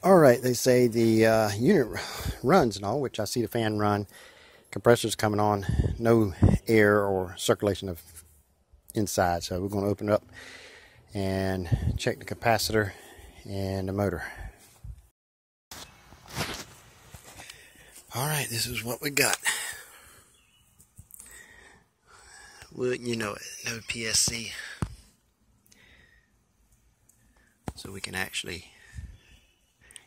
All right, they say the unit runs and all, which I see the fan run. Compressor's coming on, no air or circulation of inside. So we're going to open it up and check the capacitor and the motor. All right, this is what we got. Wouldn't you know it, no PSC. So we can actually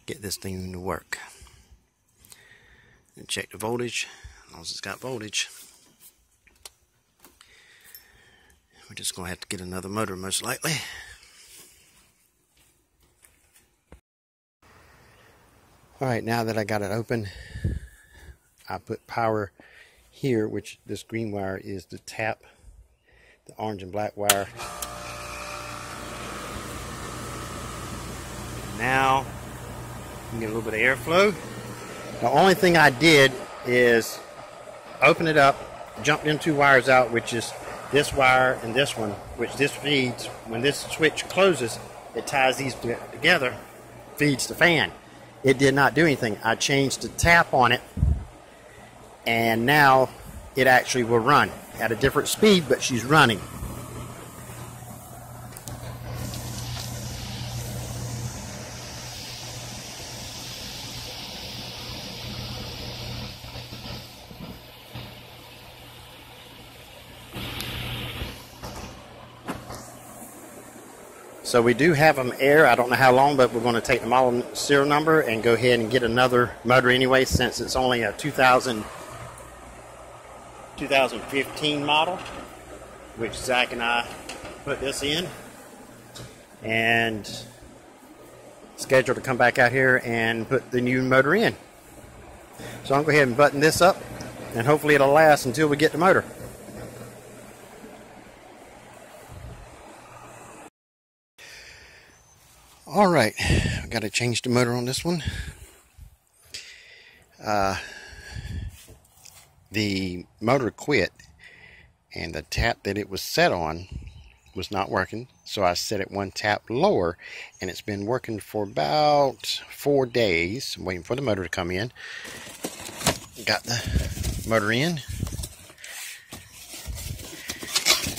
get this thing to work. And check the voltage, as long as it's got voltage. We're just going to have to get another motor most likely. Alright, now that I got it open, I put power here, which this green wire is the tap, the orange and black wire. Now, you can get a little bit of airflow. The only thing I did is open it up, jump them two wires out, which is this wire and this one, which this feeds. When this switch closes, it ties these together, feeds the fan. It did not do anything. I changed the tap on it, and now it actually will run at a different speed, but she's running. So we do have them air. I don't know how long, but we're going to take the model serial number and go ahead and get another motor anyway, since it's only a 2015 model, which Zach and I put this in, and scheduled to come back out here and put the new motor in. So I'm going to go ahead and button this up, and hopefully it'll last until we get the motor. Alright, I've got to change the motor on this one. The motor quit, and the tap that it was set on was not working, so I set it one tap lower, and it's been working for about 4 days. I'm waiting for the motor to come in. Got the motor in.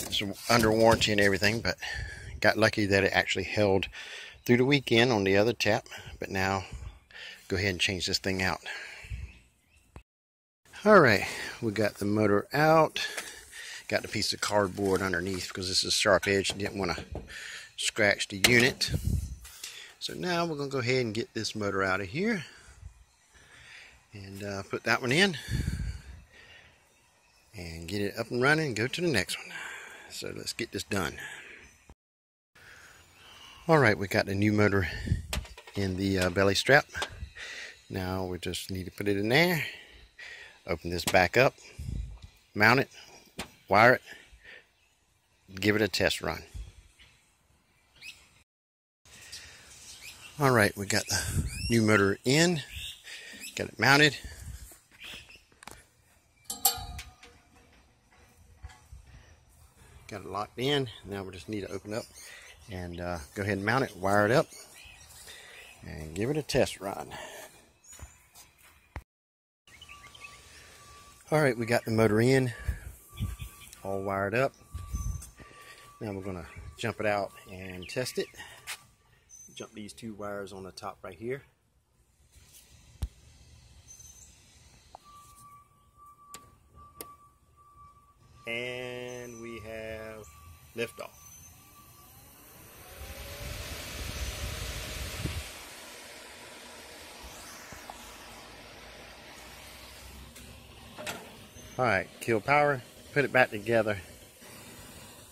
It's under warranty and everything, but got lucky that it actually held through the weekend on the other tap. But now go ahead and change this thing out. Alright, we got the motor out. Got the piece of cardboard underneath because this is a sharp edge. Didn't want to scratch the unit. So now we're going to go ahead and get this motor out of here and put that one in and get it up and running and go to the next one. So let's get this done. Alright, we got the new motor in the belly strap. Now we just need to put it in there, open this back up, mount it, wire it, give it a test run. Alright, we got the new motor in, got it mounted. Got it locked in. Now we just need to open up and go ahead and mount it, wire it up, and give it a test run. Alright, we got the motor in, all wired up. Now we're going to jump it out and test it. Jump these two wires on the top right here. And we have liftoff. Alright, kill power, put it back together,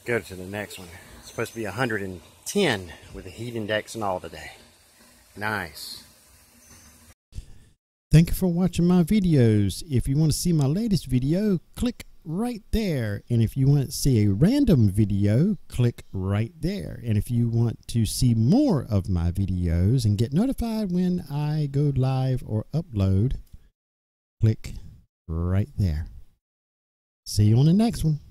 go to the next one. It's supposed to be 110 with the heat index and all today. Nice. Thank you for watching my videos. If you want to see my latest video, click right there. And if you want to see a random video, click right there. And if you want to see more of my videos and get notified when I go live or upload, click right there. See you on the next one.